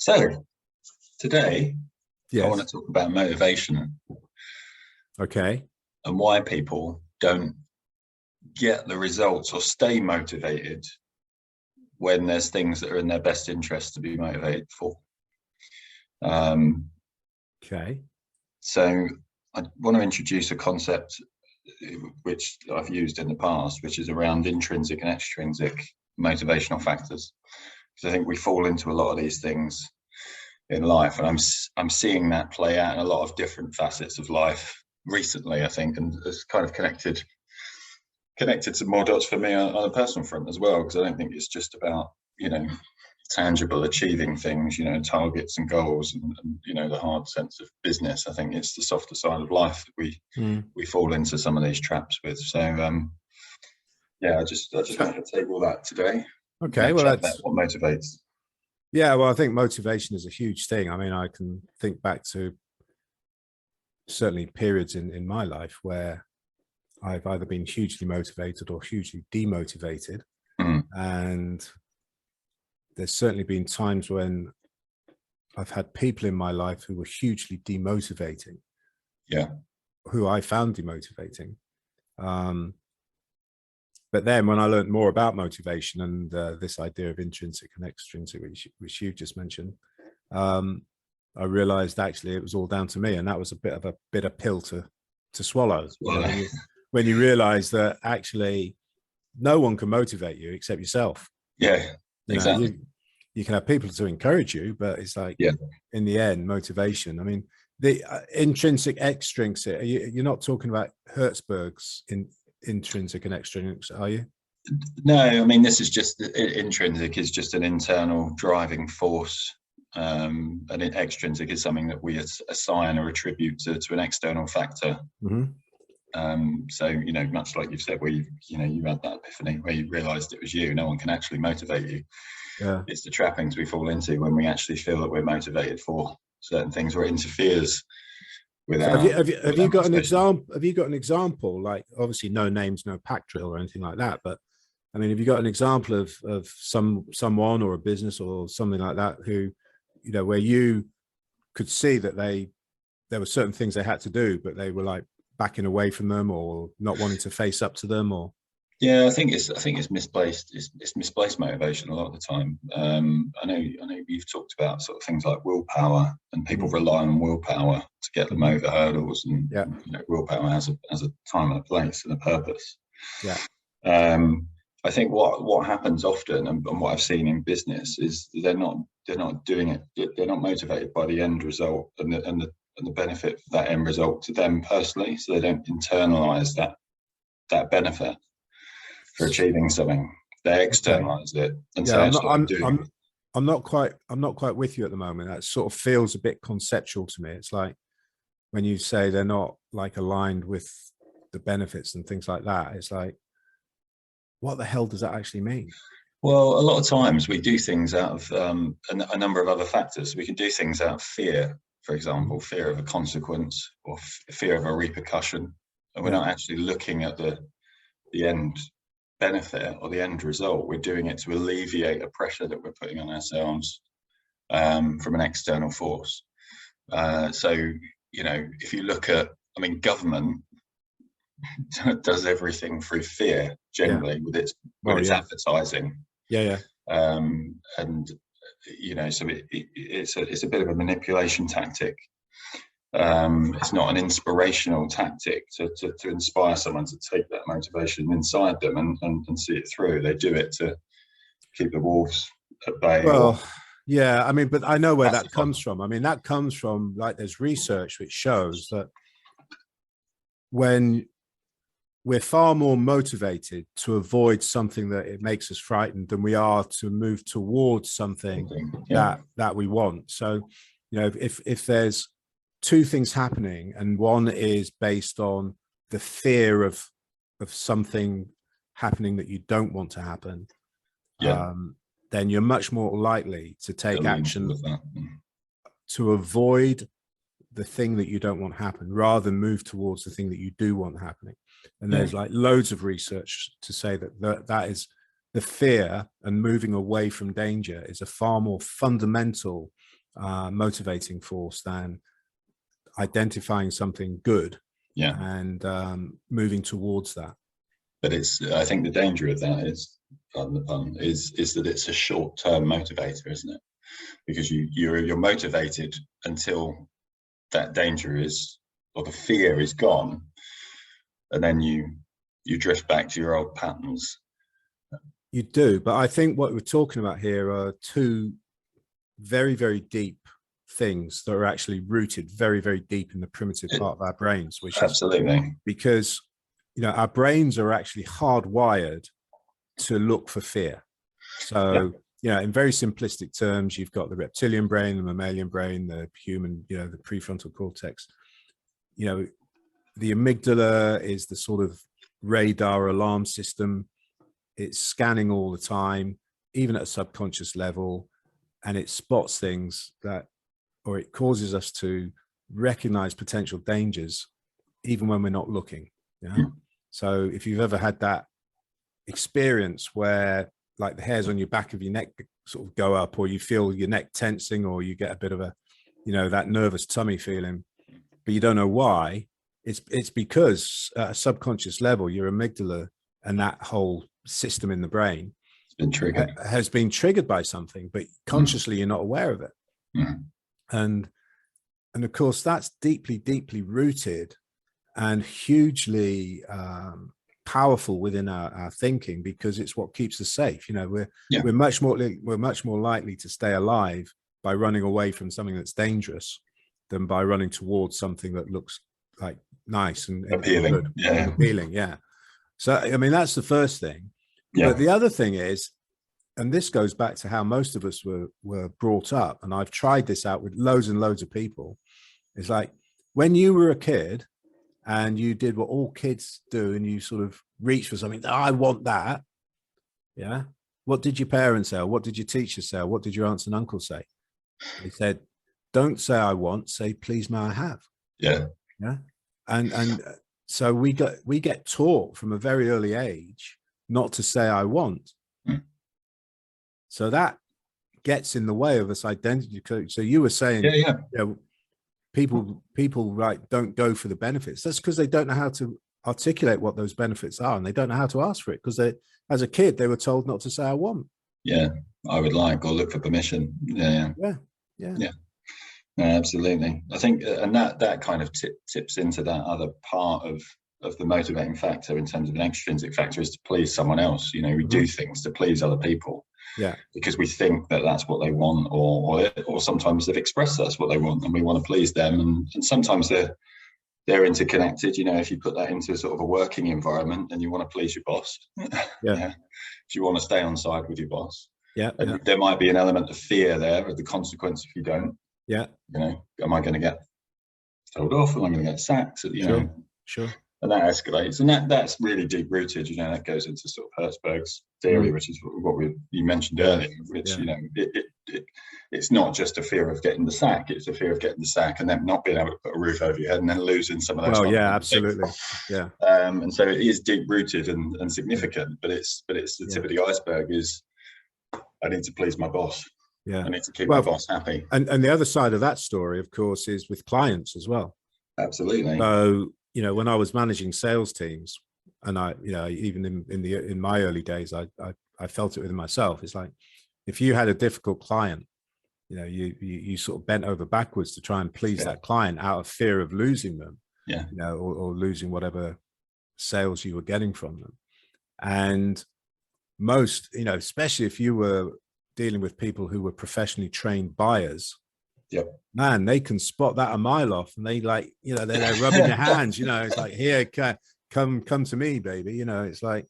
So today I want to Yes. talk about motivation Okay. and why people don't get the results or stay motivated when there's things that are in their best interest to be motivated for. Um, Okay. so I want to introduce a concept which I've used in the past, which is around intrinsic and extrinsic motivational factors. Because I think we fall into a lot of these things in life, and I'm seeing that play out in a lot of different facets of life recently, I think, and it's kind of connected some more dots for me on a personal front as well, because I don't think it's just about tangible achieving things, targets and goals, and the hard sense of business. I think it's the softer side of life that we fall into some of these traps with. So I just wanted to table that today. Okay. Well, Chat that's about what motivates. yeah. Well, I think motivation is a huge thing. I mean, I can think back to certainly periods in my life where I've either been hugely motivated or hugely demotivated, and there's certainly been times when I've had people in my life who were hugely demotivating. Yeah. Who I found demotivating. But then when I learned more about motivation and this idea of intrinsic and extrinsic, which you just mentioned, I realized actually it was all down to me. And that was a bit of a bitter pill to swallow. When you realize that actually no one can motivate you except yourself. Yeah, exactly. You can have people to encourage you, but it's like, in the end, motivation. I mean, the intrinsic, extrinsic, you're not talking about Hertzberg's intrinsic and extrinsic, are you? No, I mean, this is just intrinsic is just an internal driving force, and extrinsic is something that we assign or attribute to an external factor. So much like you've said, where you had that epiphany where you realized it was you. No one can actually motivate you. It's the trappings we fall into when we actually feel that we're motivated for certain things, or it interferes with so our. Have you got an example? Have you got an example? Like, obviously, no names, no pack drill or anything like that. But I mean, have you got an example of someone or a business or something like that who, where you could see that there were certain things they had to do, but they were like backing away from them or not wanting to face up to them, or? Yeah, I think it's misplaced. It's misplaced motivation a lot of the time. I know you've talked about sort of things like willpower, and people rely on willpower to get them over hurdles. And willpower has a time and a place and a purpose. Yeah. I think what happens often, and what I've seen in business, is they're not doing it. They're not motivated by the end result and the benefit of that end result to them personally. So they don't internalize that benefit for achieving something. They externalize it, and so I'm not quite with you at the moment. That sort of feels a bit conceptual to me. It's like when you say they're not like aligned with the benefits and things like that. It's like, what the hell does that actually mean? Well, a lot of times we do things out of a number of other factors. We can do things out of fear, for example, fear of a consequence or fear of a repercussion, and we're not actually looking at the end benefit or the end result. We're doing it to alleviate a pressure that we're putting on ourselves from an external force. So if you look at, government does everything through fear generally with its advertising. And so it's a bit of a manipulation tactic. It's not an inspirational tactic to inspire someone to take that motivation inside them and see it through. They do it to keep the wolves at bay. Well, I mean, but I know where that comes from. I mean, that comes from, like, there's research which shows that when we're far more motivated to avoid something that it makes us frightened than we are to move towards something that we want. So, if there's two things happening, and one is based on the fear of something happening that you don't want to happen, then you're much more likely to take action to avoid the thing that you don't want happen rather than move towards the thing that you do want happening. And there's like loads of research to say that is the fear, and moving away from danger is a far more fundamental motivating force than identifying something good and moving towards that. But I think the danger of that is, pardon the pun, is that it's a short-term motivator, isn't it? Because you're motivated until that danger is, or the fear is gone, and then you drift back to your old patterns. You do, but I think what we're talking about here are two very, very deep things that are actually rooted very, very deep in the primitive part of our brains, which absolutely is because, you know, our brains are actually hardwired to look for fear. So, you know, in very simplistic terms, you've got the reptilian brain, the mammalian brain, the human, you know, the prefrontal cortex. You know, the amygdala is the sort of radar alarm system. It's scanning all the time, even at a subconscious level, and it spots things that, or it causes us to recognize potential dangers even when we're not looking. So if you've ever had that experience where like the hairs on your back of your neck sort of go up, or you feel your neck tensing, or you get a bit of a, you know, that nervous tummy feeling, but you don't know why, it's because at a subconscious level, your amygdala and that whole system in the brain has been triggered by something, but consciously you're not aware of it. And of course that's deeply, deeply rooted and hugely powerful within our thinking, because it's what keeps us safe. You know, we're much more likely to stay alive by running away from something that's dangerous than by running towards something that looks like nice and appealing. And appealing. So I mean, that's the first thing. But the other thing is, and this goes back to how most of us were brought up, and I've tried this out with loads and loads of people. It's like when you were a kid and you did what all kids do, and you sort of reach for something, I want that. Yeah. What did your parents say? What did your teacher say? What did your aunts and uncles say? They said, don't say I want, say, please may I have. Yeah. And so we get taught from a very early age not to say I want. So that gets in the way of us identity. So you were saying, you know, people right don't go for the benefits. That's because they don't know how to articulate what those benefits are, and they don't know how to ask for it, because they, as a kid, they were told not to say I want. I would like, or look for permission. Yeah. No, absolutely. I think, and that kind of tips into that other part of the motivating factor in terms of an extrinsic factor, is to please someone else. You know, we do things to please other people. Because we think that that's what they want, or sometimes they've expressed that's what they want, and we want to please them. And sometimes they're interconnected. You know, if you put that into sort of a working environment and you want to please your boss, if you want to stay on side with your boss, there might be an element of fear there of the consequence if you don't. You know, am I going to get told off? Am I going to get sacked? You know, and that escalates, and that's really deep rooted. You know, that goes into sort of Hertzberg's theory, which is what you mentioned earlier. Which you know, it's not just a fear of getting the sack; it's a fear of getting the sack and then not being able to put a roof over your head, and then losing some of those. Well, absolutely, and so it is deep rooted and significant, but it's the tip of the iceberg. Is I need to please my boss. I need to keep my boss happy. And the other side of that story, of course, is with clients as well. Absolutely. So, you know, when I was managing sales teams, and I, you know, even in my early days, I felt it within myself. It's like, if you had a difficult client, you know, you sort of bent over backwards to try and please that client out of fear of losing them, you know, or losing whatever sales you were getting from them. And most, you know, especially if you were dealing with people who were professionally trained buyers, man, they can spot that a mile off, and they, like, you know, they're rubbing your hands, you know, it's like, here, come to me, baby. You know, it's like,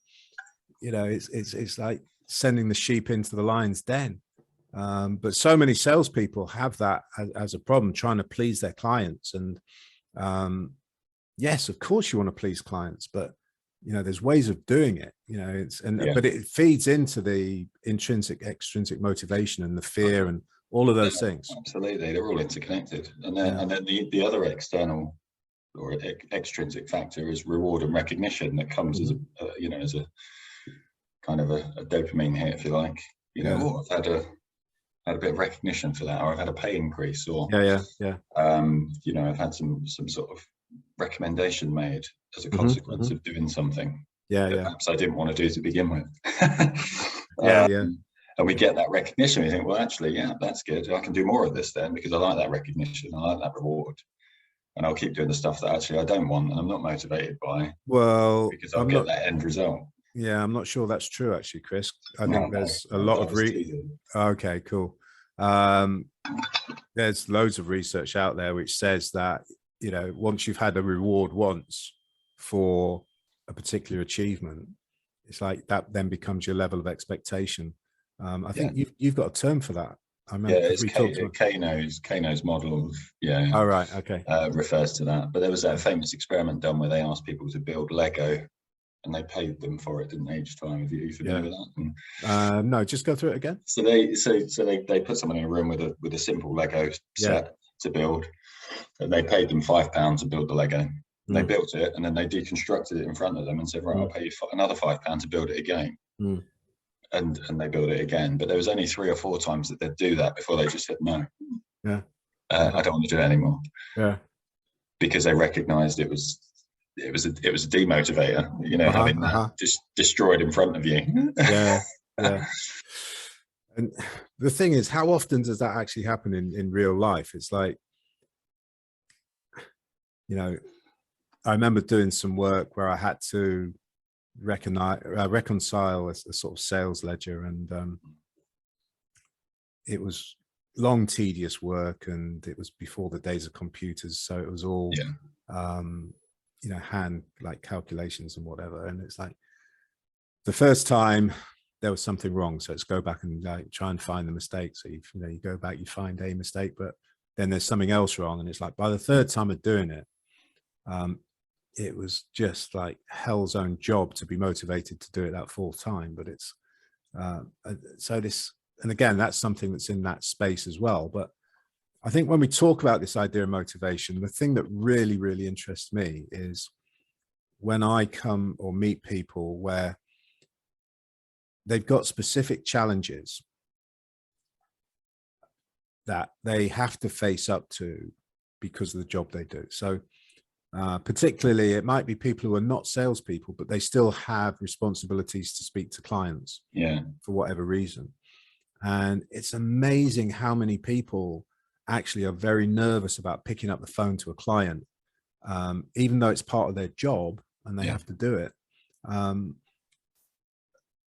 you know, it's like sending the sheep into the lion's den. But so many salespeople have that as a problem, trying to please their clients. And yes, of course you want to please clients, but you know, there's ways of doing it, you know, but it feeds into the intrinsic, extrinsic motivation and the fear and all of those things. Absolutely. They're all interconnected. And then the other external or extrinsic factor is reward and recognition that comes as a, you know, as a kind of a dopamine hit, if you like. You know, I've had a bit of recognition for that, or I've had a pay increase, or yeah. you know, I've had some sort of recommendation made as a Mm-hmm, consequence mm-hmm. of doing something Yeah, that yeah, perhaps I didn't want to do to begin with. yeah, yeah. And we get that recognition. We think, well, actually, yeah, that's good. I can do more of this then, because I like that recognition. I like that reward. And I'll keep doing the stuff that actually I don't want and I'm not motivated by, Well, because I'll I'm get not. that end result. Yeah, I'm not sure that's true, actually, Chris. I think No, there's a no, lot I of was teasing. Okay, cool. There's loads of research out there which says that, you know, once you've had a reward once for a particular achievement, it's like that then becomes your level of expectation. I think you've got a term for that. I remember Yeah, it's we talked about Kano's model of Oh, right, okay. refers to that. But there was that famous experiment done where they asked people to build Lego, and they paid them for it, didn't they, each time? Are you familiar with that? And no, just go through it again. so they put someone in a room with a simple Lego set to build, and they paid them £5 to build the Lego. And they built it, and then they deconstructed it in front of them and said, right, I'll pay you another £5 to build it again. And they built it again. But there was only 3 or 4 times that they'd do that before they just said no. I don't want to do it anymore. Because they recognized it was a demotivator, you know, having that just destroyed in front of you. Yeah. And the thing is, how often does that actually happen in real life? It's like, you know, I remember doing some work where I had to reconcile a sort of sales ledger, and it was long, tedious work, and it was before the days of computers, so it was all you know, hand like calculations and whatever. And it's like the first time there was something wrong, so let's go back and like try and find the mistake. So you know, you go back, you find a mistake, but then there's something else wrong, and it's like by the third time of doing it, it was just like hell's own job to be motivated to do it that full time. But it's so this, and again, that's something that's in that space as well. But I think when we talk about this idea of motivation, the thing that really, really interests me is when I come or meet people where they've got specific challenges that they have to face up to because of the job they do. So particularly, it might be people who are not salespeople, but they still have responsibilities to speak to clients for whatever reason. And it's amazing how many people actually are very nervous about picking up the phone to a client, even though it's part of their job and they have to do it.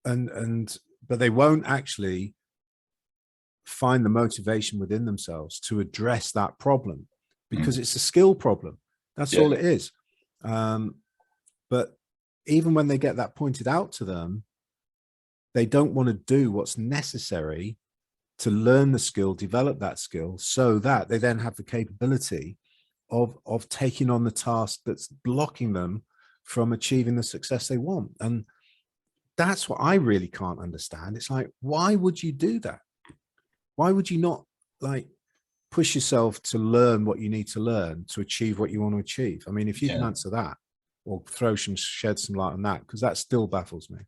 But they won't actually find the motivation within themselves to address that problem because it's a skill problem. That's all it is. But even when they get that pointed out to them, they don't want to do what's necessary to learn the skill, develop that skill, so that they then have the capability of taking on the task that's blocking them from achieving the success they want. And that's what I really can't understand. It's like, why would you do that? Why would you not like push yourself to learn what you need to learn to achieve what you want to achieve? I mean, if you can answer that or shed some light on that, because that still baffles me.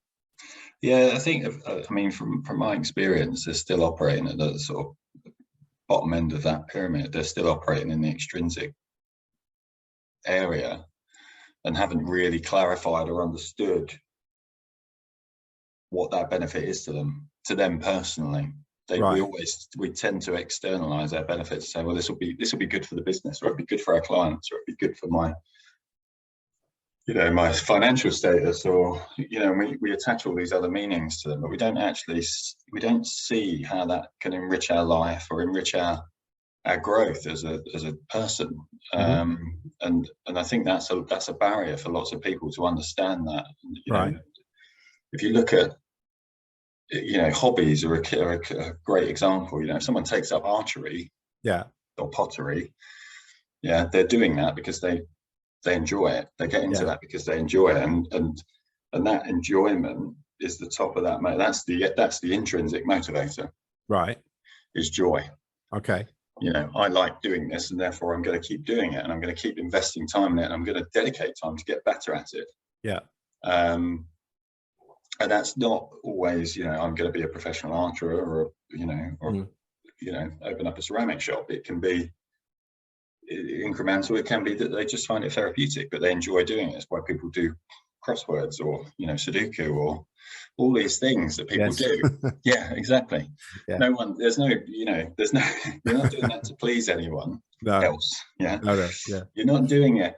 Yeah, I think, I mean, from my experience, they're still operating at the sort of bottom end of that pyramid. They're still operating in the extrinsic area and haven't really clarified or understood what that benefit is to them personally. We tend to externalize our benefits, say, well, this will be good for the business, or it'll be good for our clients, or it'll be good for my, you know, my financial status, or, you know, we attach all these other meanings to them, but we don't see how that can enrich our life or enrich our growth as a person. And I think that's a barrier for lots of people to understand that. You know, if you look at, you know, hobbies are a great example. You know, if someone takes up archery, or pottery, they're doing that because they enjoy it. They get into that because they enjoy it, and that enjoyment is the top of that. That's the intrinsic motivator. Right, is joy. Okay. You know, I like doing this, and therefore I'm going to keep doing it, and I'm going to keep investing time in it, and I'm going to dedicate time to get better at it. Yeah. And that's not always, you know, I'm going to be a professional archer, or, you know, or open up a ceramic shop. It can be incremental. It can be that they just find it therapeutic, but they enjoy doing it. It's why people do crosswords or Sudoku or all these things that people do. Yeah, exactly. Yeah. You're not doing that to please anyone else. Yeah. No, yeah. You're not doing it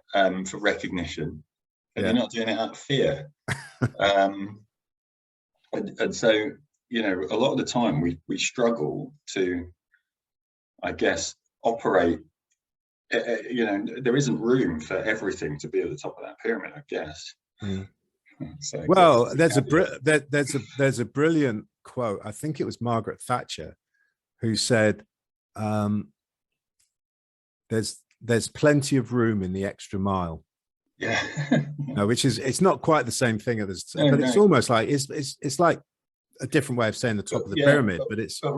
for recognition, and you're not doing it out of fear. And so, a lot of the time we struggle to, I guess, operate. There isn't room for everything to be at the top of that pyramid, I guess. So, well, there's a brilliant quote. I think it was Margaret Thatcher who said, "There's plenty of room in the extra mile." Yeah. No, which is, it's not quite the same thing as, but it's almost like it's like a different way of saying the top of the pyramid. But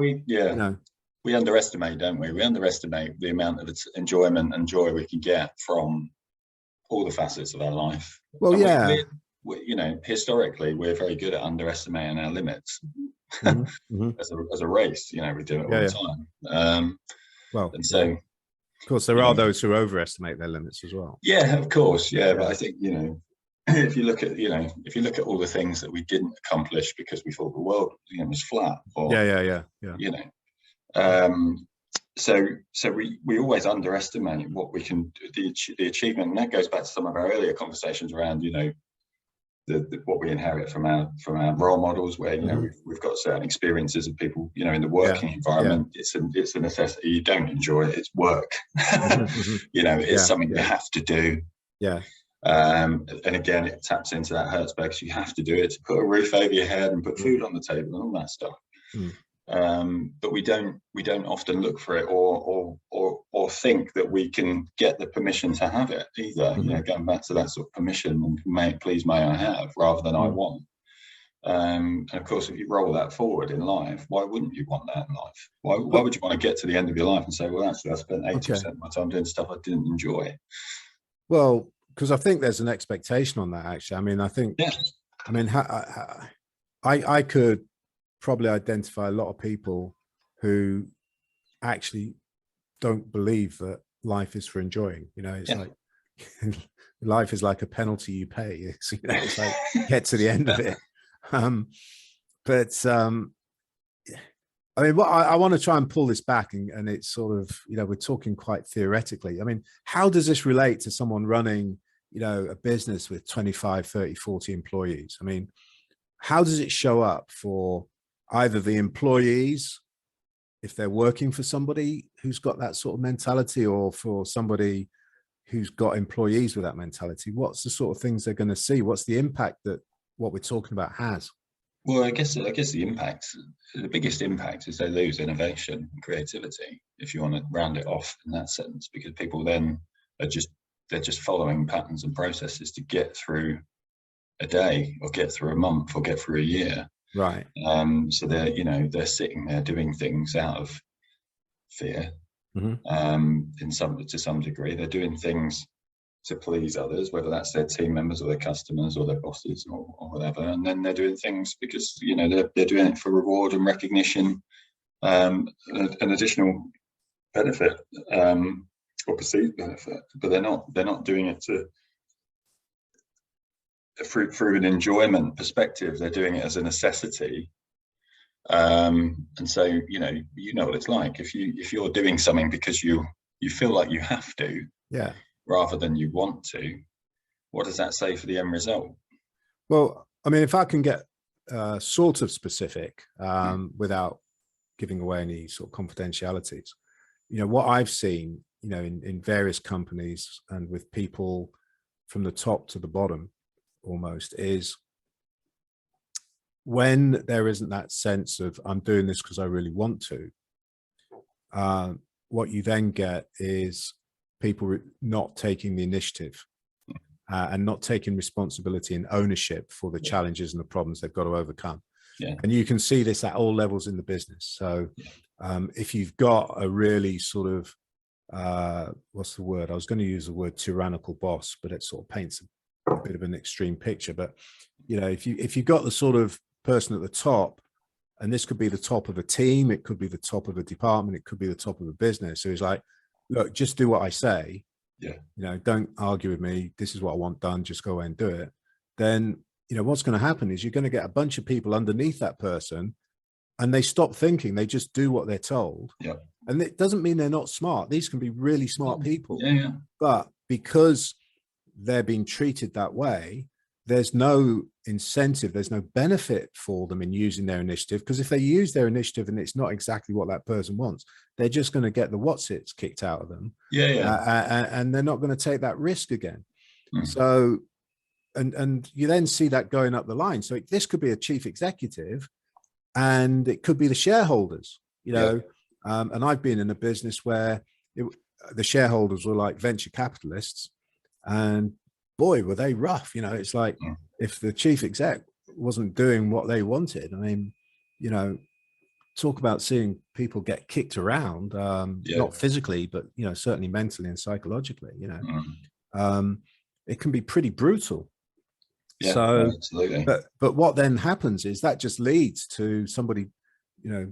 we underestimate, don't we? We underestimate the amount of enjoyment and joy we can get from all the facets of our life. Well, historically, we're very good at underestimating our limits. As a race, we do it all the time. And so, of course, there are those who overestimate their limits as well. Yeah, of course. Yeah, but I think if you look at all the things that we didn't accomplish because we thought the world was flat, or so we always underestimate what we can, the achievement, and that goes back to some of our earlier conversations around what we inherit from our role models, where we've got certain experiences of people in the working environment. It's a necessity. You don't enjoy it, it's work. It's something you have to do. And again, it taps into that Hertzberg, because you have to do it to put a roof over your head and put food on the table and all that stuff. But we don't often look for it or think that we can get the permission to have it either. Going back to that sort of permission, and please may I have, rather than I want. And of course, if you roll that forward in life, why wouldn't you want that in life? Why would you want to get to the end of your life and say, well, actually, I spent 80% of my time doing stuff I didn't enjoy? Well, because I think there's an expectation on that, actually. I mean, I think, I could probably identify a lot of people who actually don't believe that life is for enjoying. It's like life is like a penalty you pay. It's like get to the end of it. I mean, I want to try and pull this back, and it's sort of, we're talking quite theoretically. I mean, how does this relate to someone running, a business with 25, 30, 40 employees? I mean, how does it show up for either the employees, if they're working for somebody who's got that sort of mentality, or for somebody who's got employees with that mentality? What's the sort of things they're going to see? What's the impact that what we're talking about has? Well, I guess the biggest impact is they lose innovation and creativity, if you want to round it off in that sense, because people then they're just following patterns and processes to get through a day, or get through a month, or get through a year. Right. So they're sitting there doing things out of fear. To some degree, they're doing things to please others, whether that's their team members or their customers or their bosses or whatever. And then they're doing things because they're doing it for reward and recognition, an additional benefit, or perceived benefit. But they're not doing it through an enjoyment perspective. They're doing it as a necessity. And so what it's like if you're doing something because you feel like you have to, rather than you want to. What does that say for the end result? Well, I mean, if I can get sort of specific, without giving away any sort of confidentialities, what I've seen, in various companies and with people from the top to the bottom almost, is when there isn't that sense of I'm doing this because I really want to, what you then get is people not taking the initiative and not taking responsibility and ownership for the challenges and the problems they've got to overcome. And you can see this at all levels in the business. So if you've got a really sort of, what's the word? I was going to use the word tyrannical boss, but it sort of paints a bit of an extreme picture. But, if you've got the sort of person at the top and this could be the top of a team, it could be the top of a department, it could be the top of a business. So it's like, look, just do what I say. Yeah. You know, don't argue with me. This is what I want done. Just go away and do it. Then, you know, what's going to happen is you're going to get a bunch of people underneath that person, and they stop thinking. They just do what they're told. Yeah. And it doesn't mean they're not smart. These can be really smart people. Yeah, yeah. But because they're being treated that way, there's no incentive, there's no benefit for them in using their initiative, because if they use their initiative and it's not exactly what that person wants, they're just going to get the what's-its kicked out of them. Yeah, yeah. And they're not going to take that risk again. So, and you then see that going up the line. So this could be a chief executive, and it could be the shareholders, you know. And I've been in a business where the shareholders were like venture capitalists, and boy, were they rough. You know, it's like if the chief exec wasn't doing what they wanted, I mean, you know, talk about seeing people get kicked around, not physically, but, you know, certainly mentally and psychologically, you know, it can be pretty brutal. Yeah, so, absolutely. But what then happens is that just leads to somebody, you know,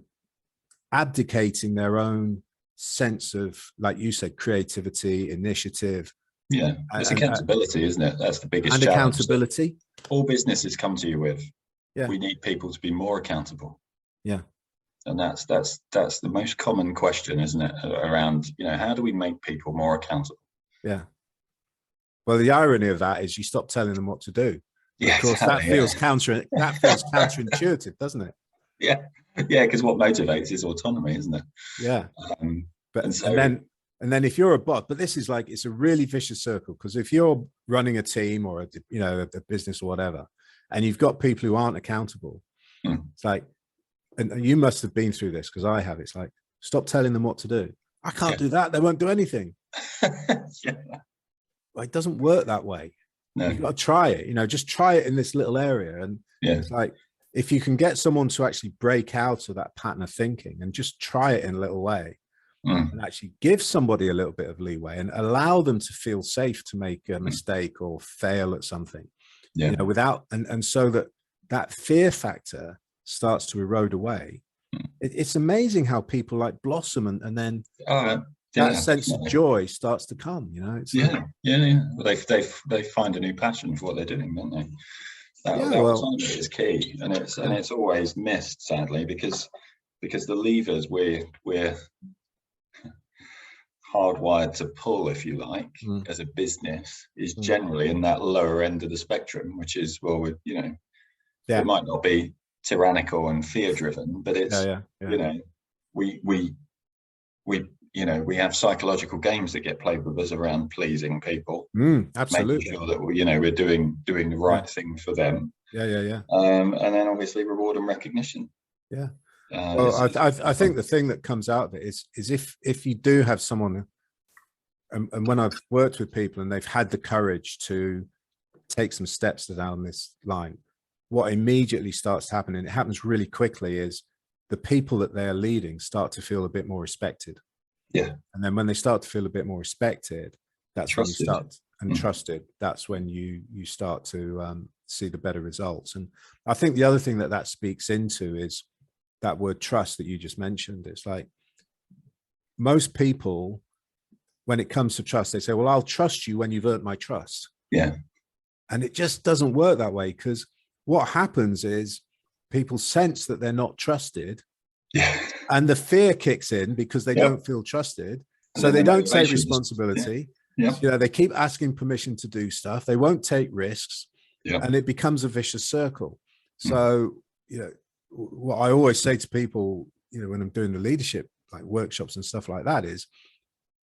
abdicating their own sense of, like you said, creativity, initiative. Yeah, it's accountability, isn't it? That's the biggest and challenge. Accountability. All businesses come to you with. Yeah. We need people to be more accountable. Yeah. And that's the most common question, isn't it? Around, you know, how do we make people more accountable? Yeah. Well, the irony of that is you stop telling them what to do. Yeah, of course, that feels counterintuitive, doesn't it? Yeah. Yeah, because what motivates is autonomy, isn't it? Yeah. And then if you're a boss, but this is like, it's a really vicious circle, because if you're running a team or a business or whatever, and you've got people who aren't accountable, it's like, and you must have been through this, because I have. It's like, stop telling them what to do. I can't do that. They won't do anything. Well, it doesn't work that way. No. You've got to try it. You know, just try it in this little area. And it's like, if you can get someone to actually break out of that pattern of thinking and just try it in a little way, and actually give somebody a little bit of leeway and allow them to feel safe to make a mistake or fail at something, you know, without, and so that fear factor starts to erode away. It's amazing how people like blossom, and then that sense of joy starts to come, you know. It's well, they find a new passion for what they're doing, don't they? That autonomy is key, and it's always missed, sadly, because the levers we're hardwired to pull, if you like, as a business, is generally in that lower end of the spectrum, which is, well, it might not be tyrannical and fear driven, but it's you know, we have psychological games that get played with us around pleasing people, absolutely, making sure that we're doing the right thing for them, and then obviously reward and recognition. Well, I think the thing that comes out of it is if you do have someone, and when I've worked with people and they've had the courage to take some steps down this line, what immediately starts to happen, and it happens really quickly, is the people that they're leading start to feel a bit more respected. Yeah. And then when they start to feel a bit more respected, that's trusted. when you start, and trusted, that's when you start to see the better results. And I think the other thing that speaks into is that word trust that you just mentioned. It's like, most people, when it comes to trust, they say, well, I'll trust you when you've earned my trust. Yeah. And it just doesn't work that way, because what happens is people sense that they're not trusted. Yeah. And the fear kicks in because they don't feel trusted. So they don't take responsibility. Yeah. You know, they keep asking permission to do stuff. They won't take risks. Yeah. And it becomes a vicious circle. So, you know, what I always say to people, you know, when I'm doing the leadership, like workshops and stuff like that, is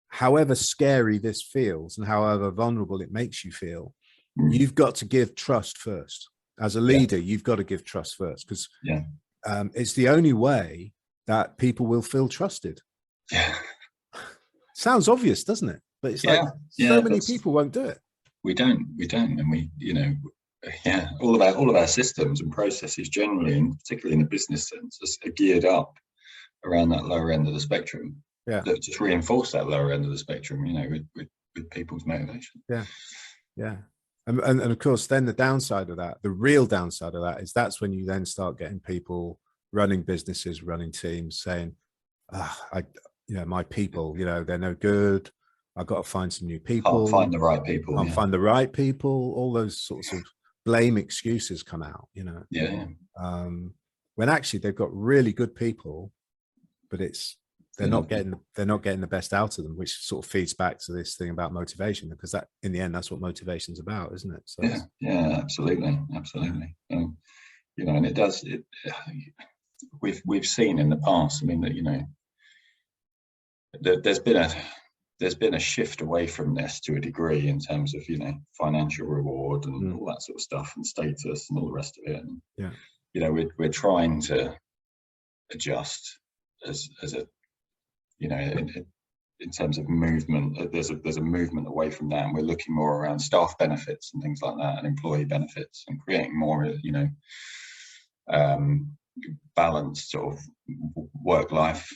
however scary this feels and however vulnerable it makes you feel, you've got to give trust first. As a leader, you've got to give trust first, because it's the only way that people will feel trusted. Yeah. Sounds obvious, doesn't it? But it's like so many people won't do it. We don't, and we, you know, all of our systems and processes generally, and particularly in the business sense, are geared up around that lower end of the spectrum. That just reinforce that lower end of the spectrum, you know, with people's motivation. And of course, then the downside of that, the real downside of that, is that's when you then start getting people running businesses, running teams, saying, my people, they're no good. I've got to find some new people. Can't find the right people. Can't find the right people. All those sorts of blame excuses come out, Yeah. When actually they've got really good people, but they're not getting the best out of them, which sort of feeds back to this thing about motivation, because that, in the end, that's what motivation's about, isn't it? So yeah, absolutely. And it does. We've seen in the past. I mean, that there's been a shift away from this to a degree in terms of financial reward and all that sort of stuff, and status and all the rest of it. And, we're trying to adjust as a in terms of movement. There's a movement away from that, and we're looking more around staff benefits and things like that, and employee benefits, and creating more balanced sort of work-life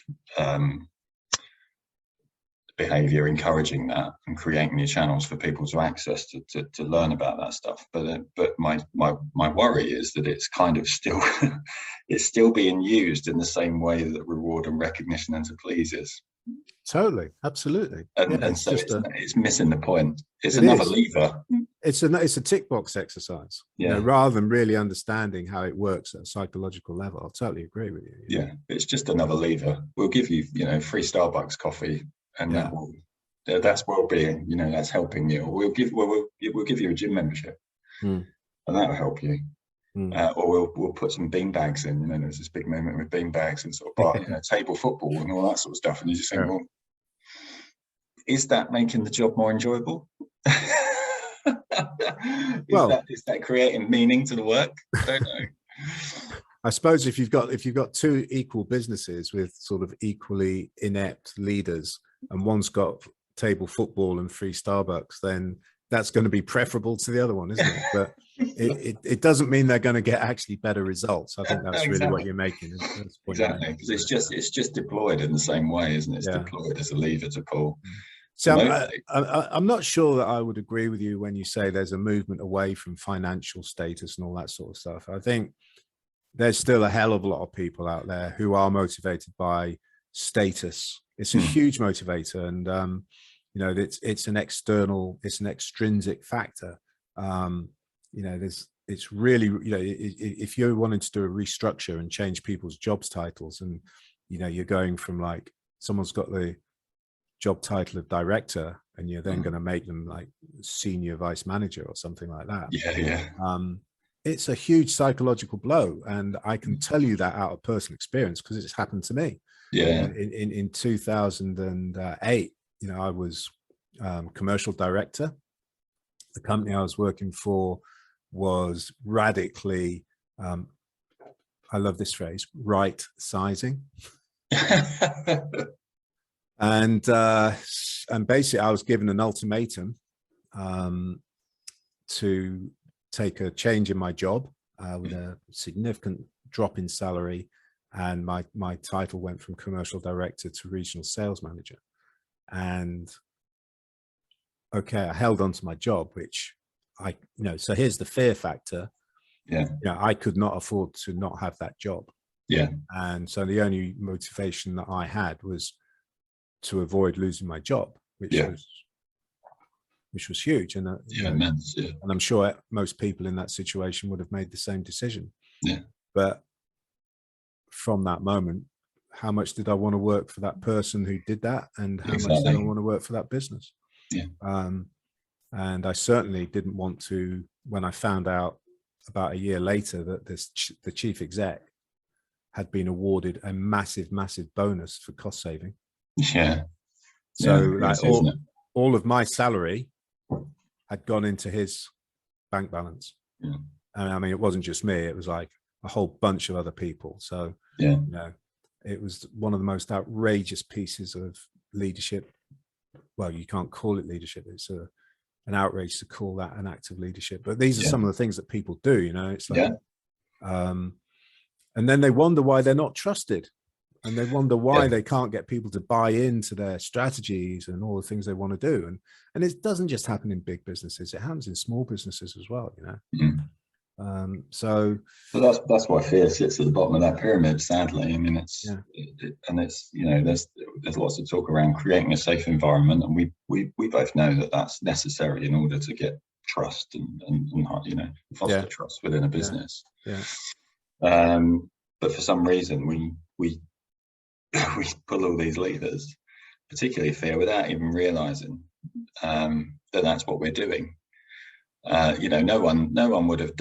behavior, encouraging that and creating new channels for people to access to learn about that stuff. But my worry is that it's kind of still it's still being used in the same way that reward and recognition and to please is. Totally, absolutely. And so it's missing the point. It's another lever. It's a tick box exercise. Rather than really understanding how it works at a psychological level. I'll totally agree with you. Yeah, it's just another lever. We'll give you free Starbucks coffee, and that's well-being. That's helping you. We'll give you a gym membership, and that will help you. Or we'll put some bean bags in. There's this big movement with bean bags and sort of table football and all that sort of stuff. And you just think, well, is that making the job more enjoyable? Is that creating meaning to the work? I don't know. I suppose if you've got two equal businesses with sort of equally inept leaders, and one's got table football and free Starbucks, then that's going to be preferable to the other one, isn't it? But it doesn't mean they're going to get actually better results. I think that's really what you're making. Exactly, because it's just deployed in the same way, isn't it? It's deployed as a lever to pull. So I'm not sure that I would agree with you when you say there's a movement away from financial status and all that sort of stuff. I think there's still a hell of a lot of people out there who are motivated by status. It's a huge motivator, and it's an extrinsic factor. It's really, if you're wanting to do a restructure and change people's jobs titles, and you're going from, like, someone's got the job title of director, and you're then going to make them like senior vice manager or something like that. It's a huge psychological blow, and I can tell you that out of personal experience, because it's happened to me. In 2008, I was commercial director. The company I was working for was radically, I love this phrase, right sizing. And basically I was given an ultimatum to take a change in my job with a significant drop in salary, and my title went from commercial director to regional sales manager. And I held on to my job, which so here's the fear factor. I could not afford to not have that job. And so the only motivation that I had was to avoid losing my job, which was huge. And immense, and I'm sure most people in that situation would have made the same decision. But from that moment, how much did I want to work for that person who did that, and how much did I want to work for that business? And I certainly didn't want to, when I found out about a year later that the chief exec had been awarded a massive bonus for cost saving. So all of my salary had gone into his bank balance. And I mean, it wasn't just me, it was like a whole bunch of other people. So it was one of the most outrageous pieces of leadership. Well, you can't call it leadership. It's an outrage to call that an act of leadership. But these are some of the things that people do, it's like, and then they wonder why they're not trusted. And they wonder why they can't get people to buy into their strategies and all the things they want to do. And it doesn't just happen in big businesses. It happens in small businesses as well, So But that's why fear sits at the bottom of that pyramid, sadly. I mean, yeah, and it's, you know, there's lots of talk around creating a safe environment, and we both know that that's necessary in order to get trust and you know, foster yeah, trust within a yeah, business. yeah, But for some reason, we we pull all these levers, particularly fear, without even realizing that that's what we're doing. You know, no one would have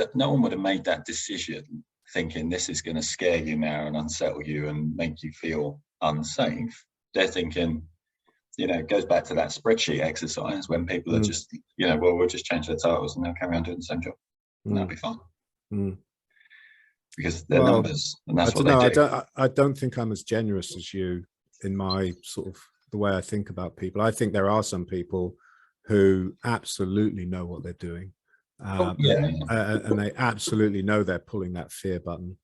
made that decision thinking this is going to scare you now and unsettle you and make you feel unsafe. They're thinking, you know, it goes back to that spreadsheet exercise when people are just, you know, well, we'll just change their titles and they'll carry on doing the same job, and that'll be fine. Because they're numbers, and that's what they do. I don't think I'm as generous as you in my sort of the way I think about people. I think there are some people who absolutely know what they're doing, and they absolutely know they're pulling that fear button,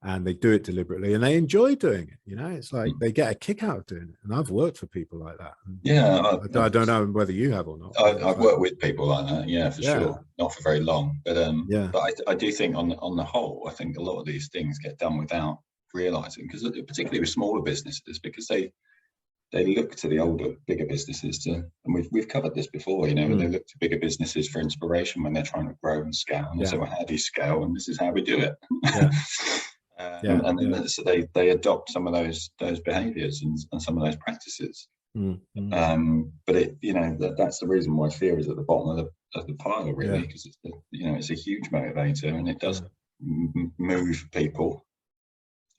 and they do it deliberately, and they enjoy doing it. You know, it's like they get a kick out of doing it. And I've worked for people like that. I don't know whether you have or not. I've worked with people like that, yeah, for sure. Not for very long, but I do think on the whole, I think a lot of these things get done without realizing, because particularly with smaller businesses, because they look to the older, bigger businesses to, and we've covered this before, you know, they look to bigger businesses for inspiration when they're trying to grow and scale. And they say, well, how do you scale? And this is how we do it. So they adopt some of those behaviors and some of those practices. But it, you know, that's the reason why fear is at the bottom of the pile, really, because it's, you know, it's a huge motivator, and it does move people,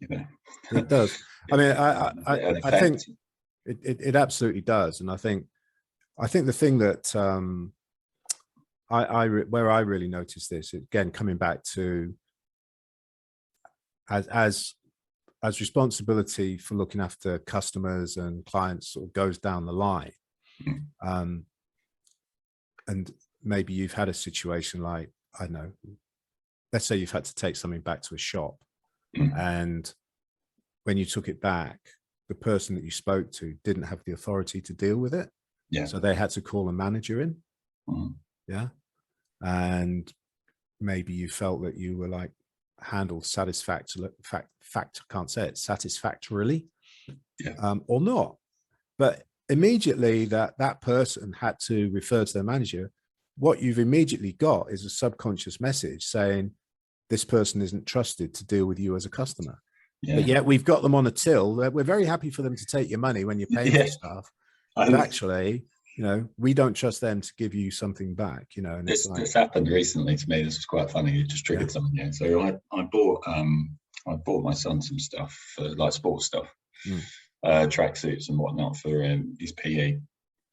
you know. It does. I mean, I think it absolutely does. And I think the thing that where I really noticed this, again, coming back to as responsibility for looking after customers and clients sort of goes down the line, and maybe you've had a situation like, I don't know, let's say you've had to take something back to a shop, and when you took it back, the person that you spoke to didn't have the authority to deal with it. So they had to call a manager in. And maybe you felt that you were like handled satisfactorily, or not. But immediately that person had to refer to their manager. What you've immediately got is a subconscious message saying this person isn't trusted to deal with you as a customer. But yet we've got them on a till. We're very happy for them to take your money when you're paying for stuff. But actually, you know, we don't trust them to give you something back, you know. And this happened recently to me. This was quite funny. It just triggered something here. So I bought my son some stuff for, like, sports stuff, tracksuits and whatnot for his PE,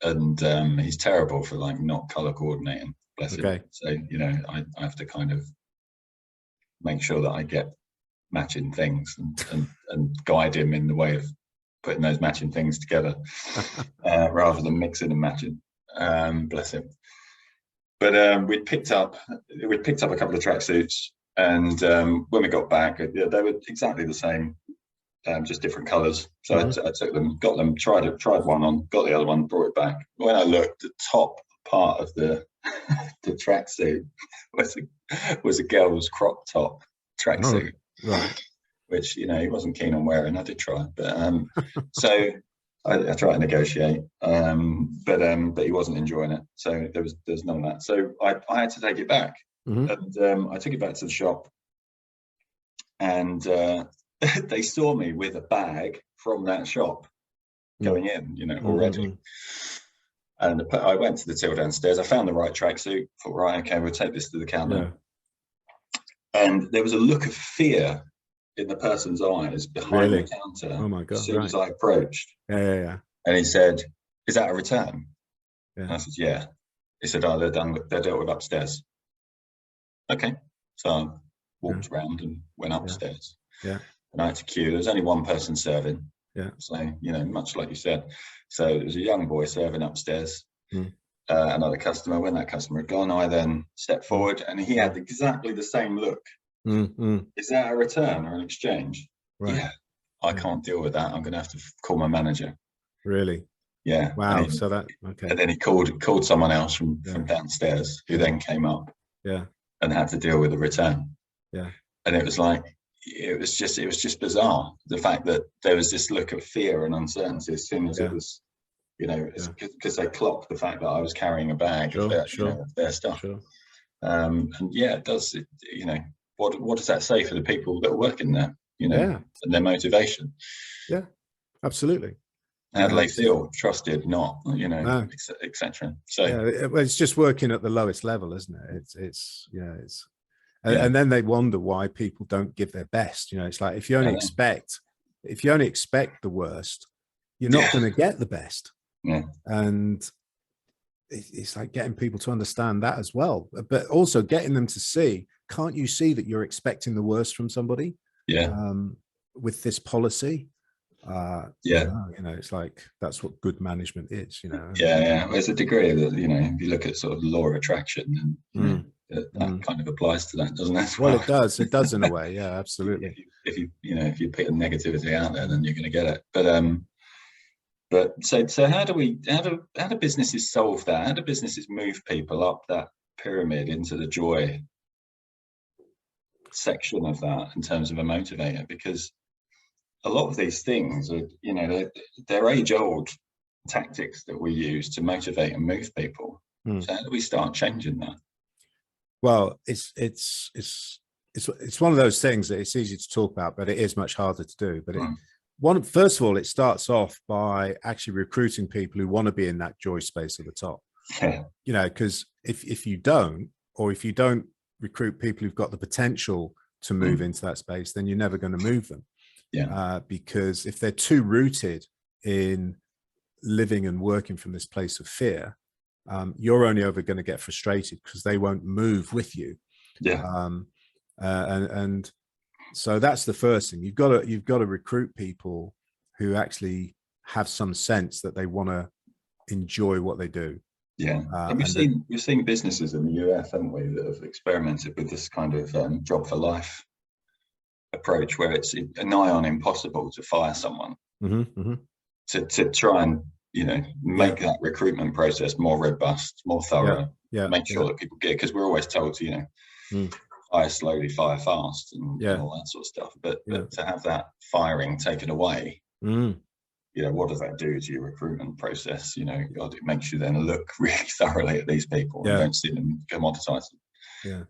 and he's terrible for, like, not color coordinating. Bless him. So, you know, I have to kind of make sure that I get matching things and guide him in the way of putting those matching things together, rather than mixing and matching. Bless him. But we'd picked up a couple of tracksuits, and when we got back, they were exactly the same, just different colours. So I took them, got them, tried one on, got the other one, brought it back. When I looked, the top part of the the tracksuit was a girl's crop top tracksuit. Right. Which, you know, he wasn't keen on wearing. I did try, but so I tried to negotiate, but he wasn't enjoying it. So there's none of that. So I had to take it back, and I took it back to the shop, and they saw me with a bag from that shop going in, you know, already. And I went to the till downstairs. I found the right tracksuit. Thought, right, okay, we'll take this to the counter. And there was a look of fear in the person's eyes behind the counter. Oh my God! As soon as I approached, and he said, "Is that a return?" And I said, "Yeah." He said, "Oh, they're done. They're dealt with upstairs." Okay, so I walked around and went upstairs. And I had to queue. There was only one person serving. So, you know, much like you said. So there was a young boy serving upstairs. Another customer. When that customer had gone, I then stepped forward, and he had exactly the same look. Is that a return or an exchange? Yeah, I can't deal with that. I'm going to have to call my manager. Really? Yeah. Wow. So that, okay. And then he called someone else from downstairs, who then came up. and had to deal with the return. Yeah. And it was like, it was just bizarre. The fact that there was this look of fear and uncertainty as soon as it was, you know, because they clocked the fact that I was carrying a bag of their, you know, of their stuff. And yeah, it does, you know, what does that say for the people that are working there, you know, and their motivation? Yeah, absolutely. How do they feel? Trusted, not, you know, etc. So yeah, it's just working at the lowest level, isn't it? It's you know, it's and then they wonder why people don't give their best. You know, it's like if you only expect the worst, you're not going to get the best. Yeah. And it's like getting people to understand that as well, but also getting them to see, can't you see that you're expecting the worst from somebody? With this policy. You know, it's like that's what good management is, you know. Well, there's a degree of, you know, if you look at sort of law of attraction, and you know, that kind of applies to that, doesn't it? Well, it does in a way. Yeah, absolutely. If you put negativity out there, then you're going to get it. But so how do businesses solve that? How do businesses move people up that pyramid into the joy section of that in terms of a motivator? Because a lot of these things are, you know, they're age-old tactics that we use to motivate and move people. So how do we start changing that? Well, it's one of those things that it's easy to talk about, but it is much harder to do. But first of all, it starts off by actually recruiting people who want to be in that joy space at the top. You know, because if you don't, or if you don't recruit people who've got the potential to move into that space, then you're never going to move them. Because if they're too rooted in living and working from this place of fear, you're only ever going to get frustrated because they won't move with you. And so that's the first thing. You've got to recruit people who actually have some sense that they want to enjoy what they do. And we've seen businesses in the US, haven't we, that have experimented with this kind of job for life approach, where it's nigh on impossible to fire someone, to try and, you know, make that recruitment process more robust, more thorough, make sure that people get, because we're always told to, you know, fire slowly, fire fast, and all that sort of stuff. But to have that firing taken away, you know, what does that do to your recruitment process? You know, God, it makes you then look really thoroughly at these people and don't see them, commoditize them.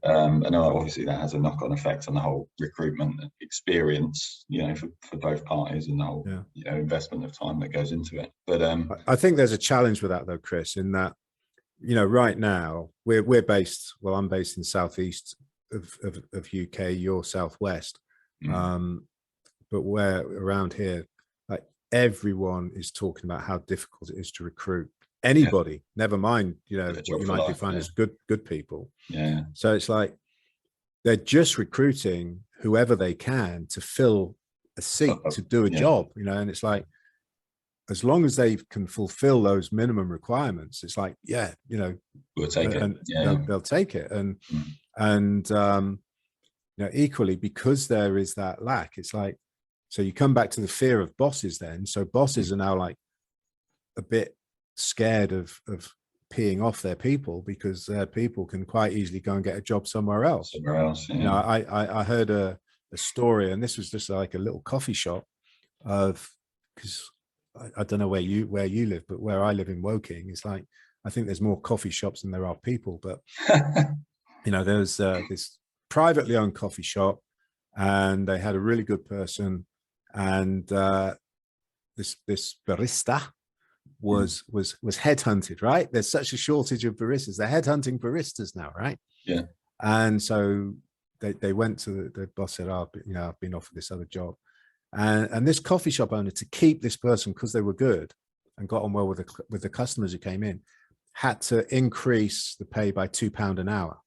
And obviously that has a knock-on effect on the whole recruitment experience, you know, for both parties, and the whole you know, investment of time that goes into it. But I think there's a challenge with that though, Chris, in that, you know, right now we're based, well, I'm based in southeast of UK, you're southwest, but we're around here, like everyone is talking about how difficult it is to recruit anybody, never mind, you know, what you might define as good people. So it's like they're just recruiting whoever they can to fill a seat, to do a job, you know. And it's like, as long as they can fulfill those minimum requirements, it's like, you know, we'll take it. They'll take it. And you know, equally, because there is that lack, it's like, so you come back to the fear of bosses then. So bosses are now like a bit scared of peeing off their people, because their people can quite easily go and get a job somewhere else. You know, I heard a story, and this was just like a little coffee shop of, because I don't know where you live, but where I live in Woking, it's like, I think there's more coffee shops than there are people. But you know, there's this privately owned coffee shop, and they had a really good person, and this barista was headhunted, right? There's such a shortage of baristas. They're headhunting baristas now, right? And so they went to the boss, said, "Oh, you know, I've been offered this other job," and this coffee shop owner, to keep this person, because they were good and got on well with the customers who came in, had to increase the pay by £2 an hour.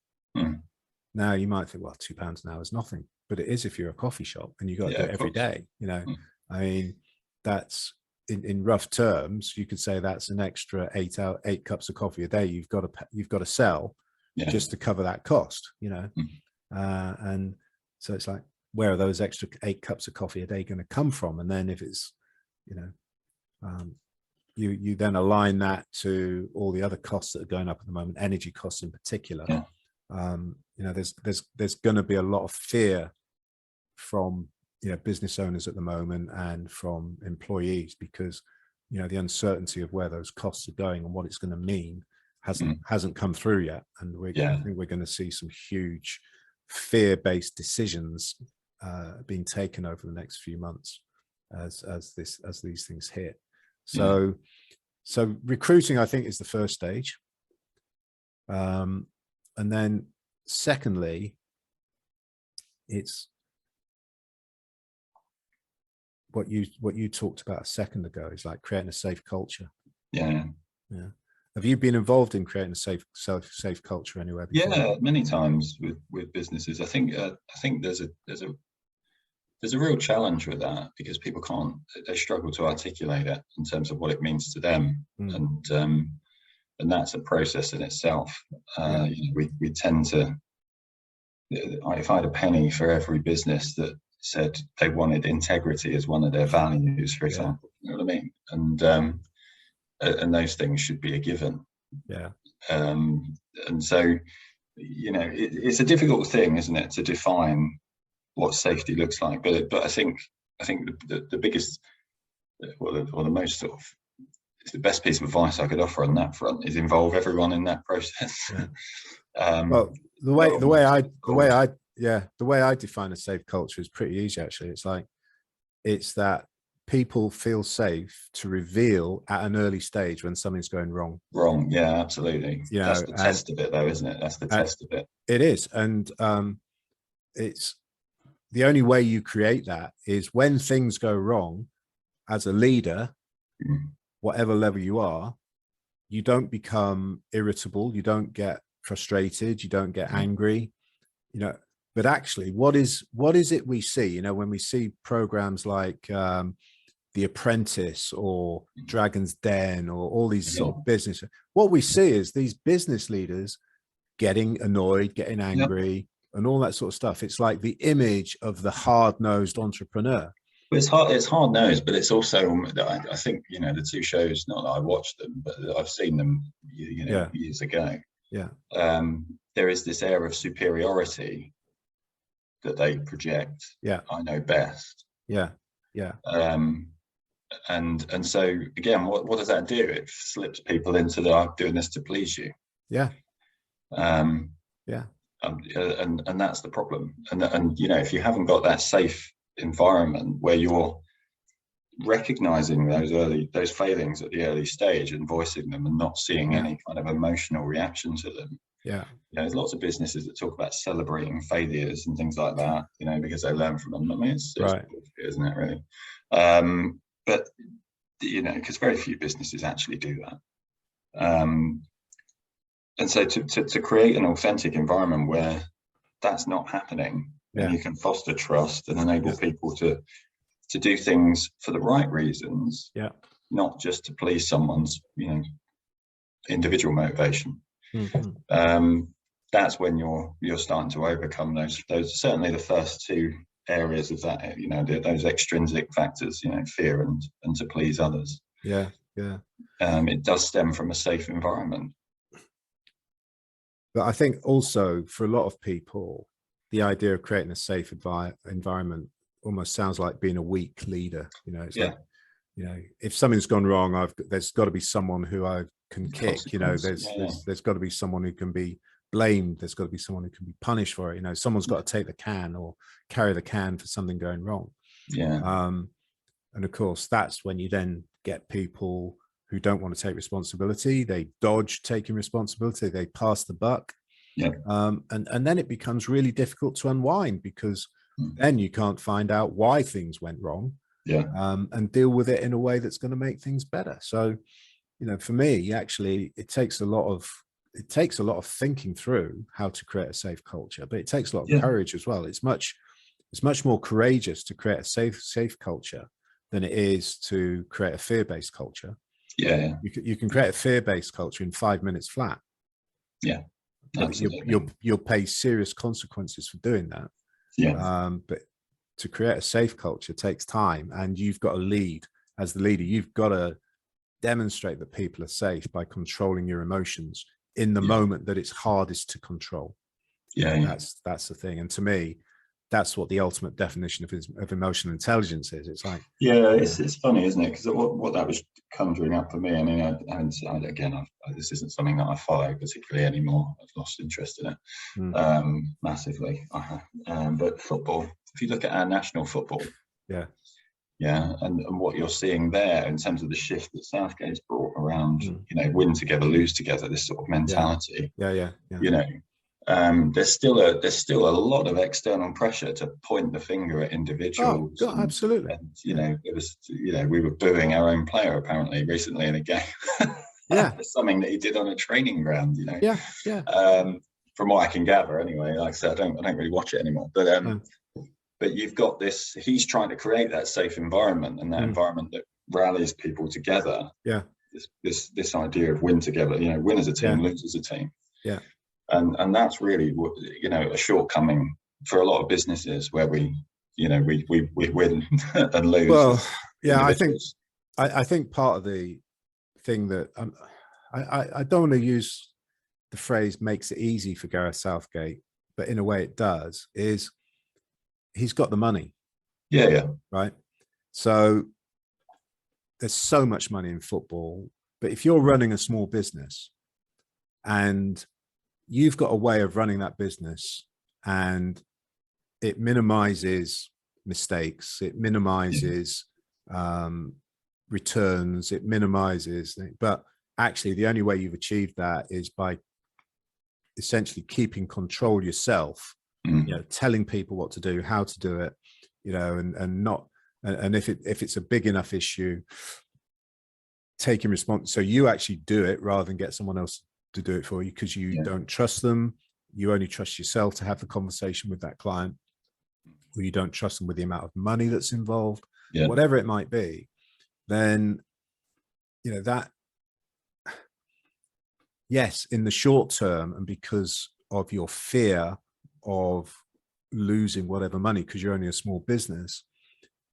Now you might think, well, £2 an hour is nothing, but it is if you're a coffee shop and you got to do it every day. You know, I mean, that's in rough terms, you could say that's an extra 8 cups of coffee a day you've got to sell just to cover that cost. You know, and so it's like, where are those extra 8 cups of coffee a day going to come from? And then if it's, you know, you then align that to all the other costs that are going up at the moment, energy costs in particular. You you know, there's going to be a lot of fear from, you know, business owners at the moment and from employees, because, you know, the uncertainty of where those costs are going and what it's going to mean hasn't come through yet. And I think we're going to see some huge fear-based decisions being taken over the next few months as these things hit. So recruiting, I think, is the first stage. And then secondly, it's what you talked about a second ago, is like creating a safe culture. Yeah. Have you been involved in creating a safe culture anywhere before? Yeah, many times with businesses. I think there's a real challenge with that, because people they struggle to articulate it in terms of what it means to them. And that's a process in itself. You know, we tend to, if I had a penny for every business that said they wanted integrity as one of their values, for example, you know what I mean? And those things should be a given. And so, you know, it's a difficult thing, isn't it, to define what safety looks like. But I think the biggest, or the most sort of, the best piece of advice I could offer on that front is involve everyone in that process. Well, the way I define a safe culture is pretty easy, actually. It's that people feel safe to reveal at an early stage when something's going wrong. Yeah, absolutely. That's the test of it, though, isn't it? That's the test of it. It is. And it's the only way you create that is when things go wrong. As a leader, whatever level you are, you don't become irritable, you don't get frustrated, you don't get angry, you know. But actually, what is it we see, you know, when we see programs like The Apprentice or Dragon's Den or all these sort of business, what we see is these business leaders getting annoyed, getting angry, and all that sort of stuff. It's like the image of the hard-nosed entrepreneur. It's hard nosed, but it's also, I think, you know, the two shows, not that I watched them, but I've seen them, you know, years ago. There is this air of superiority that they project. I know best. And so again, what does that do? It slips people into the, I'm doing this to please you. And that's the problem. And you know, if you haven't got that safe environment where you're recognizing those failings at the early stage and voicing them and not seeing any kind of emotional reaction to them. You know, there's lots of businesses that talk about celebrating failures and things like that, you know, because they learn from them. I mean, it's bullshit, isn't it, really? But you know, because very few businesses actually do that. And so to create an authentic environment where that's not happening, and you can foster trust and enable people to do things for the right reasons, not just to please someone's, you know, individual motivation. That's when you're starting to overcome those certainly the first two areas of that, you know, those extrinsic factors, you know, fear and to please others. It does stem from a safe environment. But I think also for a lot of people, the idea of creating a safe environment almost sounds like being a weak leader. You know, it's like, you know, if something's gone wrong, there's got to be someone who I can kick. You know, there's got to be someone who can be blamed. There's got to be someone who can be punished for it. You know, someone's got to take the can or carry the can for something going wrong. And of course, that's when you then get people who don't want to take responsibility. They dodge taking responsibility. They pass the buck. And then it becomes really difficult to unwind, because then you can't find out why things went wrong and deal with it in a way that's going to make things better. So, you know, for me, actually, it takes a lot of thinking through how to create a safe culture, but it takes a lot of courage as well. It's much more courageous to create a safe culture than it is to create a fear-based culture. You can create a fear-based culture in 5 minutes flat. You'll pay serious consequences for doing that. But to create a safe culture takes time, and you've got to lead. As the leader, you've got to demonstrate that people are safe by controlling your emotions in the moment that it's hardest to control. Yeah. That's the thing. And to me, that's what the ultimate definition of emotional intelligence is. It's like, Yeah, it's funny, isn't it? Because what that was conjuring up for me, I mean, this isn't something that I follow particularly anymore. I've lost interest in it massively. But football, if you look at our national football, and what you're seeing there in terms of the shift that Southgate's brought around, win together, lose together, this sort of mentality. You know, there's still a lot of external pressure to point the finger at individuals. Oh, absolutely. And it was, we were booing our own player apparently recently in a game. For something that he did on a training ground. From what I can gather, anyway. Like I said, I don't really watch it anymore. But you've got this. He's trying to create that safe environment, and that environment that rallies people together. This idea of win together. Win as a team, lose as a team. And that's really, a shortcoming for a lot of businesses where we win and lose. Well, I think part of the thing that I don't want to use the phrase makes it easy for Gareth Southgate, but in a way it does, is he's got the money. Right. So there's so much money in football, but if you're running a small business and you've got a way of running that business and it minimizes mistakes, it minimizes returns, it minimizes, but actually the only way you've achieved that is by essentially keeping control yourself, telling people what to do, how to do it, and if it's a big enough issue, taking response. So you actually do it rather than get someone else to do it for you because you don't trust them. You only trust yourself to have the conversation with that client, or you don't trust them with the amount of money that's involved, whatever it might be. Then, that, yes, in the short term, and because of your fear of losing whatever money, because you're only a small business,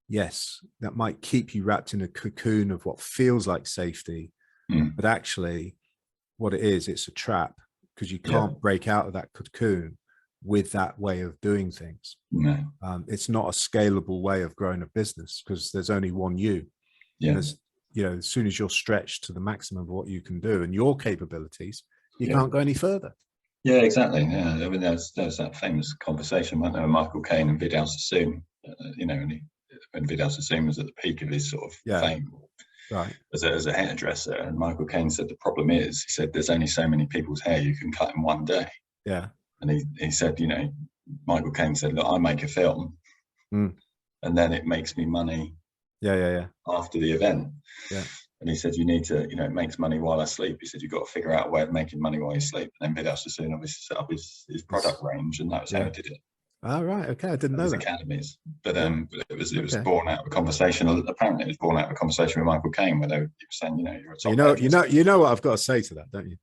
yes, that might keep you wrapped in a cocoon of what feels like safety, but actually what it is, it's a trap, because you can't break out of that cocoon with that way of doing things. It's not a scalable way of growing a business because there's only one you. As soon as you're stretched to the maximum of what you can do and your capabilities, you can't go any further. Exactly. I mean, there's that famous conversation, wasn't there, with Michael Caine and Vidal Sassoon, when Vidal Sassoon was at the peak of his sort of fame, right, as a hairdresser, and Michael Caine said the problem is, he said, there's only so many people's hair you can cut in one day. And he said, Michael Caine said, look, I make a film and then it makes me money after the event. And he said, you need to, it makes money while I sleep. He said, you've got to figure out a way of making money while you sleep. And then Vidal Sassoon obviously set up his product range, and that was how he did it. Oh, right. Okay. I didn't know that. Academies. But it was born out of a conversation. Apparently it was born out of a conversation with Michael Caine where he was saying, you're a top you know what I've got to say to that, don't you?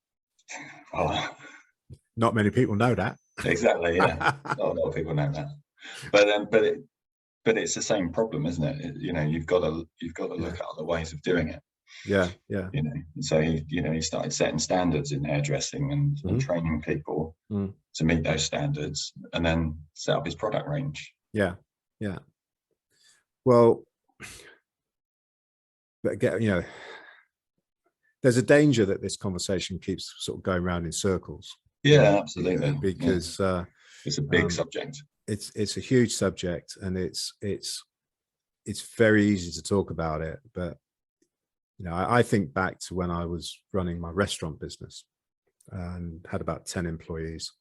Well, not many people know that. Exactly. Not a lot of people know that. But it's the same problem, isn't it? You've got to look at other ways of doing it. So he started setting standards in hairdressing and training people to meet those standards, and then set up his product range. Well, but again, there's a danger that this conversation keeps sort of going around in circles. Absolutely. Because it's a big subject. It's a huge subject, and it's very easy to talk about it, but I think back to when I was running my restaurant business and had about 10 employees.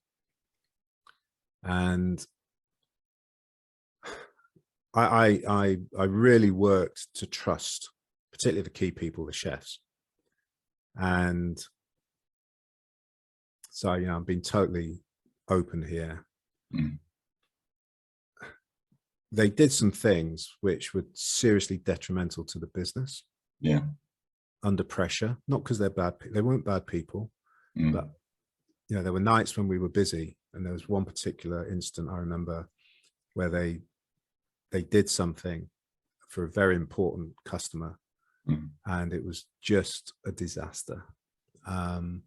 And I really worked to trust, particularly the key people, the chefs. And so, I'm being totally open here. They did some things which were seriously detrimental to the business. Under pressure, not because they're bad. They weren't bad people, but there were nights when we were busy, and there was one particular instant I remember where they did something for a very important customer, and it was just a disaster. And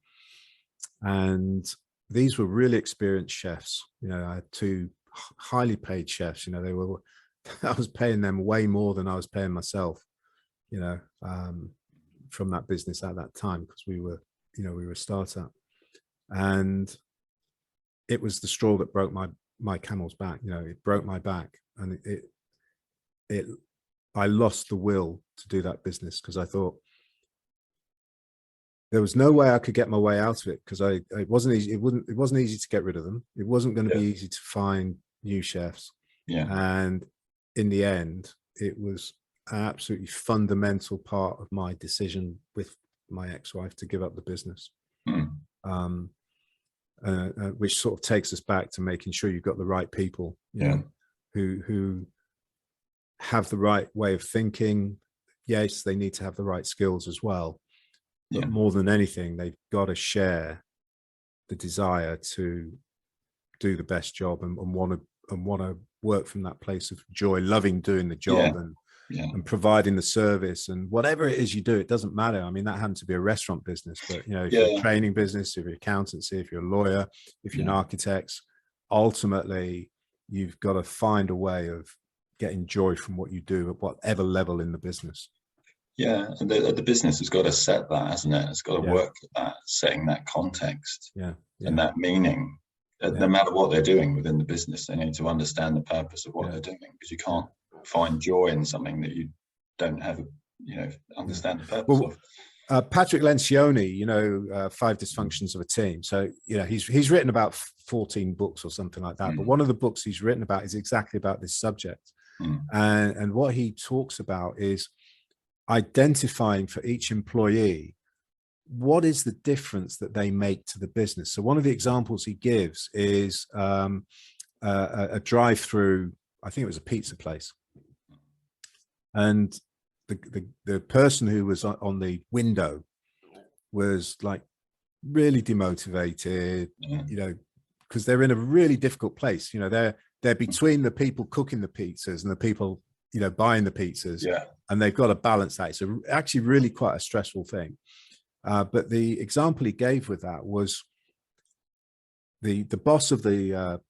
these were really experienced chefs. You know, I had two highly paid chefs. You know, they were, I was paying them way more than I was paying myself, you know, from that business at that time, because we were, you know, we were a startup. And it was the straw that broke my camel's back. You know, it broke my back, and I lost the will to do that business, because I thought there was no way I could get my way out of it, because it wasn't easy. It wasn't easy to get rid of them. It wasn't going to be easy to find new chefs. Yeah. And in the end, it was an absolutely fundamental part of my decision with my ex-wife to give up the business. Which sort of takes us back to making sure you've got the right people, you know, who have the right way of thinking. Yes, they need to have the right skills as well, but more than anything, they've got to share the desire to do the best job, and want to work from that place of joy, loving doing the job, and providing the service. And whatever it is you do, it doesn't matter. I mean, that happened to be a restaurant business, but you know, if you're a training business, if you're accountancy, if you're a lawyer, if you're an architect, ultimately you've got to find a way of getting joy from what you do at whatever level in the business. Yeah, and the business has got to set that, hasn't it? It's got to work at that, setting that context and that meaning. No matter what they're doing within the business, they need to understand the purpose of what they're doing, because you can't find joy in something that you don't have, you know, understand the purpose of. Patrick Lencioni, you know, 5 Dysfunctions of a Team. So, you know, he's written about 14 books or something like that. But one of the books he's written about is exactly about this subject. And what he talks about is identifying for each employee, what is the difference that they make to the business. So one of the examples he gives is a drive-through, I think it was a pizza place. And the person who was on the window was like really demotivated, you know, because they're in a really difficult place. You know, they're between the people cooking the pizzas and the people, you know, buying the pizzas, and they've got to balance that. It's actually really quite a stressful thing. But the example he gave with that was the boss of the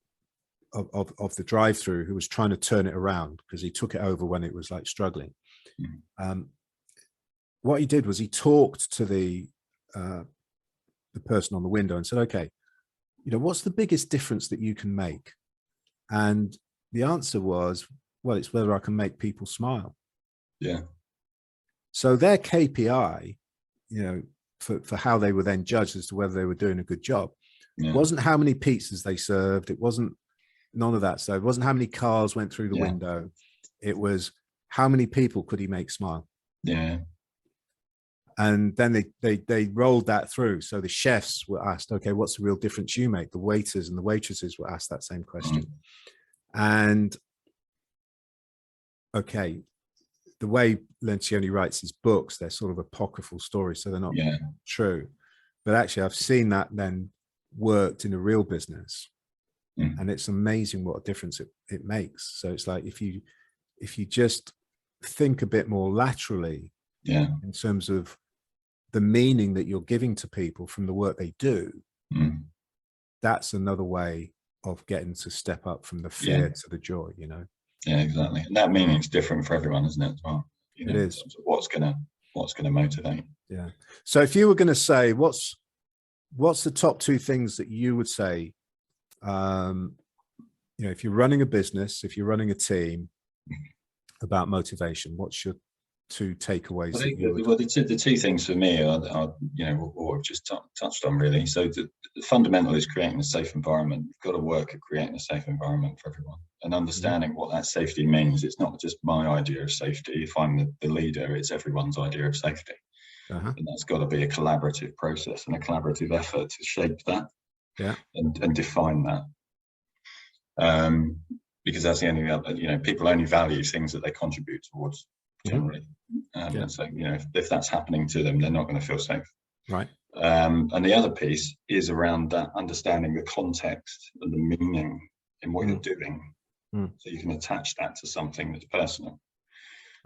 of the drive-through, who was trying to turn it around because he took it over when it was like struggling. What he did was he talked to the person on the window and said, okay, you know, what's the biggest difference that you can make? And the answer was, well, it's whether I can make people smile. So their KPI, you know, for how they were then judged as to whether they were doing a good job, wasn't how many pizzas they served. It wasn't none of that. So it wasn't how many cars went through the window. It was how many people could he make smile. And then they rolled that through. So the chefs were asked, okay, what's the real difference you make? The waiters and the waitresses were asked that same question. And okay, the way Lencioni writes his books, they're sort of apocryphal stories, so they're not true. But actually, I've seen that then worked in a real business, and it's amazing what a difference it makes. So it's like if you just think a bit more laterally, in terms of the meaning that you're giving to people from the work they do, that's another way of getting to step up from the fear to the joy, you know. Yeah, exactly. And that meaning's different for everyone, isn't it, as well? You know, it is. What's gonna motivate. Yeah. So if you were going to say, what's the top 2 things that you would say, you know, if you're running a business, if you're running a team, about motivation, what's your 2 takeaways? Well, the 2 things for me are you know, what I've just touched on, really. So the fundamental is creating a safe environment. You've got to work at creating a safe environment for everyone, and understanding what that safety means. It's not just my idea of safety. If I'm the leader, it's everyone's idea of safety. And that's got to be a collaborative process and a collaborative effort to shape that and define that. Because that's the only other, you know, people only value things that they contribute towards generally. And so, you know, if that's happening to them, they're not going to feel safe. Right. And the other piece is around that, understanding the context and the meaning in what you're doing, so you can attach that to something that's personal.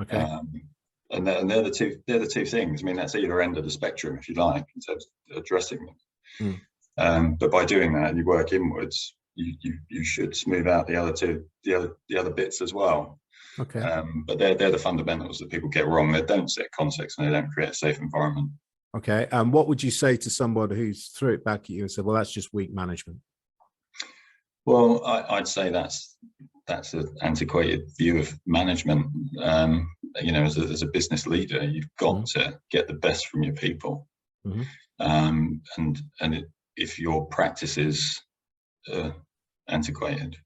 Okay. And they're the two things. I mean, that's either end of the spectrum, if you like, in terms of addressing them. But by doing that, you work inwards. You should smooth out the other bits as well. Okay. But they're the fundamentals that people get wrong. They don't set context and they don't create a safe environment. Okay. And what would you say to someone who's threw it back at you and said, well, that's just weak management? Well, I'd say that's an antiquated view of management. You know, as a business leader, you've got to get the best from your people. And if your practices are antiquated,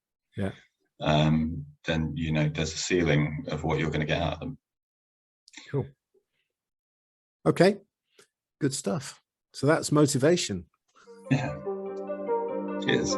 then, you know, there's a ceiling of what you're going to get out of them. Cool. Okay. Good stuff. So that's motivation. Yeah. Cheers.